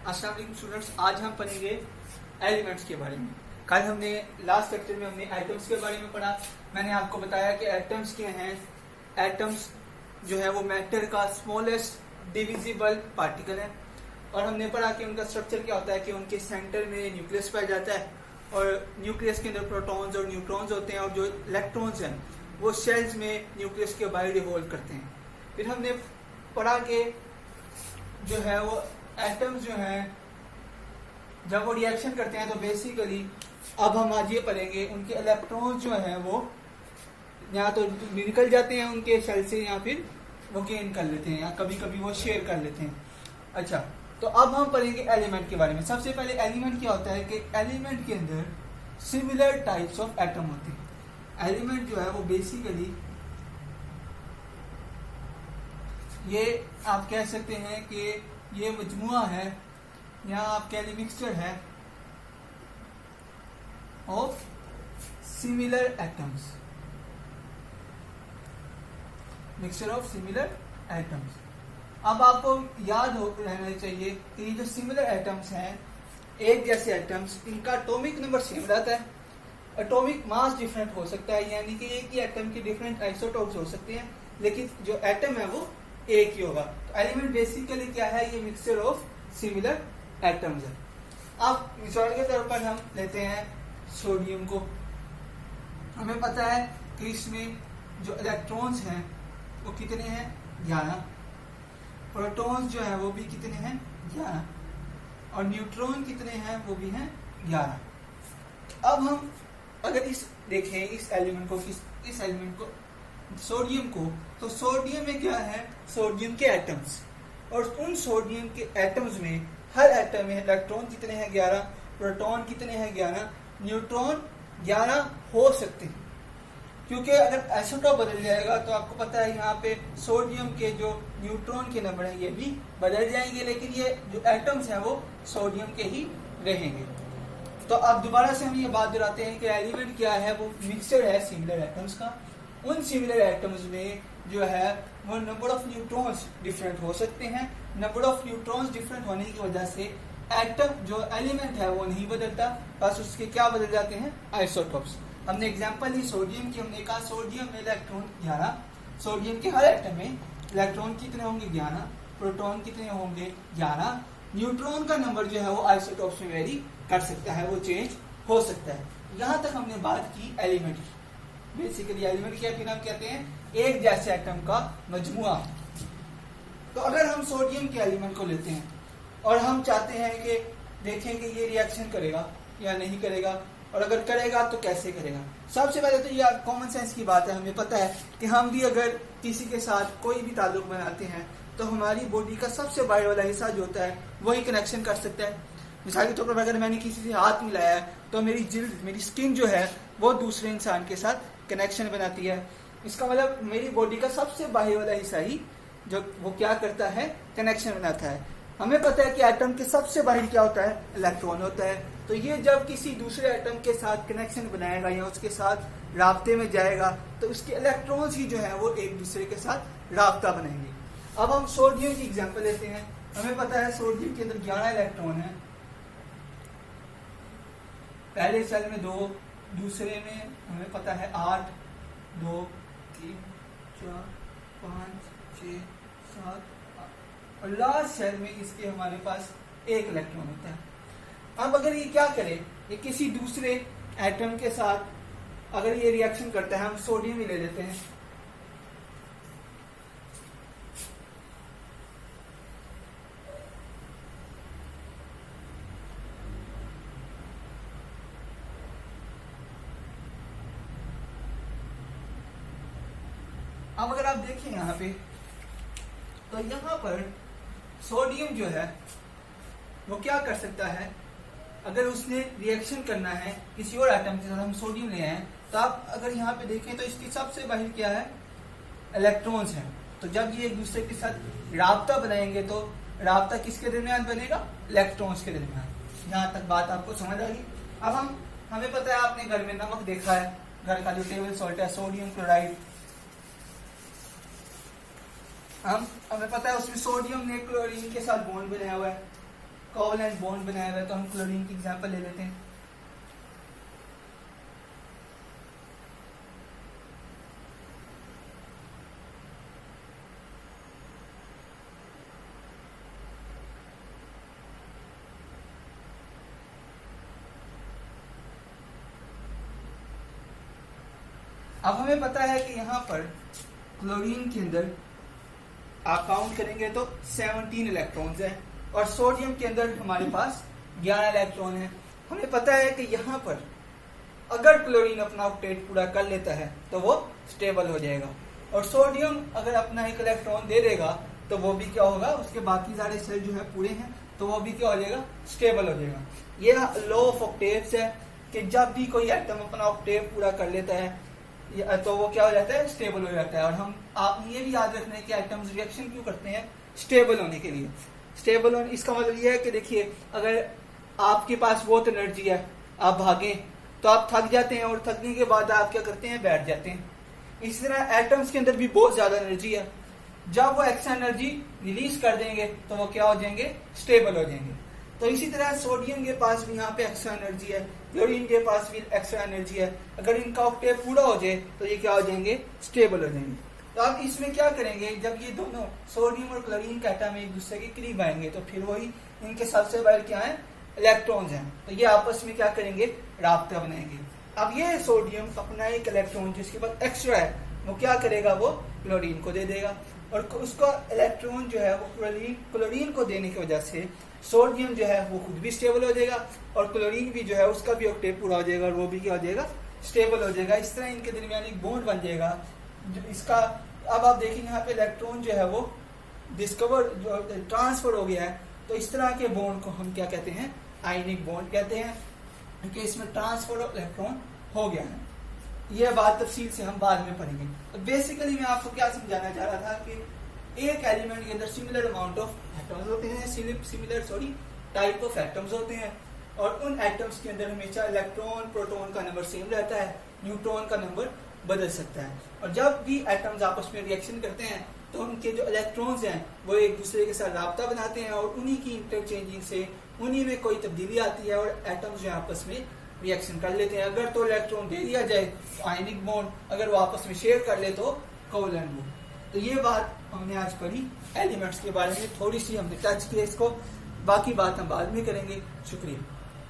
अस्सलाम वालेकुम स्टूडेंट्स, आज हम पढ़ेंगे एलिमेंट्स के बारे में। कल हमने लास्ट लेक्चर में हमने एटम्स के बारे में पढ़ा। मैंने आपको बताया कि एटम्स क्या हैं। एटम्स जो है वो मैटर का स्मॉलेस्ट डिविजिबल पार्टिकल है, और हमने पढ़ा कि उनका स्ट्रक्चर क्या होता है कि उनके सेंटर में न्यूक्लियस पाया जाता है, और न्यूक्लियस के अंदर प्रोटॉन्स और न्यूट्रॉन्स होते हैं, और जो इलेक्ट्रॉन्स हैं वो शेल्स में न्यूक्लियस के बाहर रिवॉल्व करते हैं। फिर हमने पढ़ा कि जो है वो एटम्स जो हैं जब वो रिएक्शन करते हैं तो बेसिकली अब हम आज ये पढ़ेंगे उनके इलेक्ट्रॉन्स जो हैं वो या तो निकल जाते हैं उनके शेल से, या फिर वो गेन कर लेते हैं, या कभी कभी वो शेयर कर लेते हैं। अच्छा, तो अब हम पढ़ेंगे एलिमेंट के बारे में। सबसे पहले एलिमेंट क्या होता है कि एलिमेंट के अंदर सिमिलर टाइप्स ऑफ एटम होते हैं। एलिमेंट जो है वो बेसिकली ये आप कह सकते हैं कि ये मजमुआ है, या आप कह लीजिए मिक्सचर है of similar atoms, mixture of similar atoms. अब आपको याद हो रहना चाहिए कि ये जो सिमिलर एटम्स हैं, एक जैसे एटम्स, इनका एटॉमिक नंबर सेम रहता है, एटॉमिक मास डिफरेंट हो सकता है, यानी कि एक ही एटम के डिफरेंट आइसोटोप्स हो सकते हैं, लेकिन जो एटम है वो एक ही होगा। तो एलिमेंट बेसिकली क्या है, ये मिक्सचर ऑफ सिमिलर एटम्स है। अब मिसाल के तौर पर हम लेते हैं सोडियम को। हमें पता है कि इसमें जो इलेक्ट्रॉन्स हैं वो कितने हैं, 11। प्रोटॉन्स जो है वो भी कितने हैं, 11, और न्यूट्रॉन कितने हैं, वो भी हैं 11। अब हम अगर इस देखें इस एलिमेंट को सोडियम को, तो सोडियम में क्या है, सोडियम के एटम्स, और उन सोडियम के एटम्स में हर एटम में इलेक्ट्रॉन कितने हैं, 11, प्रोटॉन कितने हैं, 11, न्यूट्रॉन 11 हो सकते हैं। क्योंकि अगर आइसोटोप बदल जाएगा तो आपको पता है यहाँ पे सोडियम के जो न्यूट्रॉन के नंबर हैं ये भी बदल जाएंगे, लेकिन ये जो एटम्स हैं वो सोडियम के ही रहेंगे। तो अब दोबारा से हम ये बात दोहराते हैं कि एलिमेंट क्या है, वो मिक्सचर है सिमिलर एटम्स का। उन सिमिलर एटम्स में जो है वो नंबर ऑफ न्यूट्रॉन्स डिफरेंट हो सकते हैं। नंबर ऑफ न्यूट्रॉन्स डिफरेंट होने की वजह से एटम जो एलिमेंट है वो नहीं बदलता, बस उसके क्या बदल जाते हैं, आइसोटोप्स। हमने एग्जांपल ली सोडियम की, हमने कहा सोडियम में इलेक्ट्रॉन 11, सोडियम के हर एटम में इलेक्ट्रॉन कितने होंगे, 11, प्रोटॉन कितने होंगे, 11। न्यूट्रॉन का नंबर जो है वो आइसोटोप्स में वेरी कर सकता है, वो चेंज हो सकता है। यहाँ तक हमने बात की एलिमेंट की। बेसिकली एलिमेंट क्या फिर हम कहते हैं, एक जैसे एटम का मजमुआ। तो अगर हम सोडियम के एलिमेंट को लेते हैं और हम चाहते हैं कि देखें कि ये रिएक्शन करेगा या नहीं करेगा, और अगर करेगा तो कैसे करेगा। सबसे पहले तो ये कॉमन सेंस की बात है, हमें पता है कि हम भी अगर किसी के साथ कोई भी ताल्लुक बनाते हैं तो हमारी बॉडी का सबसे बाहर वाला हिस्सा जो होता है वही कनेक्शन कर सकता है। मिसाल के तौर पर अगर मैंने किसी से हाथ मिलाया है तो मेरी जिल्द, मेरी स्किन जो है वो दूसरे इंसान के साथ कनेक्शन बनाती है। इसका मतलब मेरी बॉडी का सबसे बाहर वाला हिस्सा ही जो वो क्या करता है, कनेक्शन बनाता है। हमें पता है कि एटम के सबसे बाहर क्या होता है, इलेक्ट्रॉन होता है। तो ये जब किसी दूसरे एटम के साथ कनेक्शन बनाएगा या उसके साथ राब्ते में जाएगा तो उसके इलेक्ट्रॉन्स ही जो है वो एक दूसरे के साथ राब्ता बनाएंगे। अब हम सोडियम की एग्जांपल लेते हैं। हमें पता है सोडियम के अंदर 11 इलेक्ट्रॉन है, पहले सेल में 2, दूसरे में हमें पता है 8, 2, 3, 4, 5, 6, 7, और लास्ट सेल में इसके हमारे पास 1 इलेक्ट्रॉन होता है। अब अगर ये क्या करे, ये किसी दूसरे एटम के साथ अगर ये रिएक्शन करता है, हम सोडियम ही ले लेते हैं। अब अगर आप देखें यहाँ पे, तो यहाँ पर सोडियम जो है वो क्या कर सकता है, अगर उसने रिएक्शन करना है किसी और एटम के साथ, हम सोडियम ले आए, तो आप अगर यहाँ पे देखें तो इसकी सबसे बाहर क्या है, इलेक्ट्रॉन्स हैं। तो जब ये एक दूसरे के साथ राब्ता बनाएंगे तो राब्ता किसके दरमियान बनेगा, इलेक्ट्रॉन्स के दरमियान। यहाँ तक बात आपको समझ आ गई। अब हमें पता है, आपने घर में नमक देखा है, घर का जो टेबल सॉल्ट है सोडियम क्लोराइड, हमें पता है उसमें सोडियम ने क्लोरीन के साथ बॉन्ड बनाया हुआ है, कोवलेंट बॉन्ड बनाया हुआ है, तो हम क्लोरीन की एग्जांपल ले लेते हैं। अब हमें पता है कि यहाँ पर क्लोरीन के अंदर आप काउंट करेंगे तो 17 इलेक्ट्रॉन्स हैं और सोडियम के अंदर हमारे पास 11 इलेक्ट्रॉन है। हमें पता है कि यहाँ पर अगर क्लोरीन अपना ऑक्टेट पूरा कर लेता है तो वो स्टेबल हो जाएगा, और सोडियम अगर अपना एक इलेक्ट्रॉन दे देगा तो वो भी क्या होगा, उसके बाकी सारे सेल जो है पूरे हैं तो वो भी क्या हो जाएगा, स्टेबल हो जाएगा। ये लॉ ऑफ ऑक्टेव्स है कि जब भी कोई एटम अपना ऑक्टेव पूरा कर लेता है तो वो क्या हो जाता है, स्टेबल हो जाता है। और हम आप ये भी याद रखना है कि एटम्स रिएक्शन क्यों करते हैं, स्टेबल होने के लिए। स्टेबल होने इसका मतलब ये है कि देखिए, अगर आपके पास बहुत एनर्जी है, आप भागें तो आप थक जाते हैं और थकने के बाद आप क्या करते हैं, बैठ जाते हैं। इसी तरह एटम्स के अंदर भी बहुत ज्यादा एनर्जी है, जब वो एक्स्ट्रा एनर्जी रिलीज कर देंगे तो वो क्या हो जाएंगे, स्टेबल हो जाएंगे। तो इसी तरह सोडियम के पास भी यहाँ पे एक्स्ट्रा एनर्जी है, क्लोरीन के पास भी एक्स्ट्रा एनर्जी है। अगर इनका ऑक्टेव पूरा हो जाए तो ये क्या हो जाएंगे, स्टेबल हो जाएंगे। तो आप इसमें क्या करेंगे, जब ये दोनों सोडियम और क्लोरीन का एटम एक दूसरे के करीब आएंगे तो फिर वही इनके सबसे बड़े क्या है, इलेक्ट्रॉन्स हैं, तो ये आपस में क्या करेंगे, राब्ता बनाएंगे। अब ये सोडियम अपना एक इलेक्ट्रॉन जिसके पास एक्स्ट्रा है वो क्या करेगा, वो क्लोरीन को दे देगा, और उसका इलेक्ट्रॉन जो है वो क्लोरीन को देने की वजह से सोडियम जो है वो खुद भी स्टेबल हो जाएगा, और क्लोरीन भी जो है उसका भी ऑक्टेव पूरा हो जाएगा और वो भी क्या हो जाएगा, स्टेबल हो जाएगा। इस तरह इनके दरमियान एक बॉन्ड बन जाएगा जो इसका। अब आप देखेंगे यहाँ पे इलेक्ट्रॉन जो है वो ट्रांसफर हो गया है, तो इस तरह के बॉन्ड को हम क्या कहते हैं, आयनिक बॉन्ड कहते हैं, क्योंकि इसमें ट्रांसफर ऑफ इलेक्ट्रॉन हो गया है। यह बात तफसील से हम बाद में पढ़ेंगे। तो बेसिकली मैं आपको क्या समझाना चाह रहा था कि एक एलिमेंट के अंदर सिमिलर अमाउंट ऑफ एटम्स होते हैं, सिमिलर टाइप ऑफ एटम्स होते हैं, और उन एटम्स के अंदर हमेशा इलेक्ट्रॉन प्रोटॉन का नंबर सेम रहता है, न्यूट्रॉन का नंबर बदल सकता है। और जब भी एटम्स आपस में रिएक्शन करते हैं तो उनके जो इलेक्ट्रॉन्स हैं वो एक दूसरे के साथ राब्ता बनाते हैं, और उन्हीं की इंटरचेंजिंग से उन्हीं में कोई तब्दीली आती है और एटम्स जो आपस में रिएक्शन कर लेते हैं। अगर तो इलेक्ट्रॉन दे दिया जाए आयनिक बॉन्ड, अगर वो आपस में शेयर कर ले तो कोवलेंट बॉन्ड। तो ये बात हमने आज पढ़ी एलिमेंट्स के बारे में, थोड़ी सी हमने टच किया इसको, बाकी बात हम बाद में करेंगे। शुक्रिया।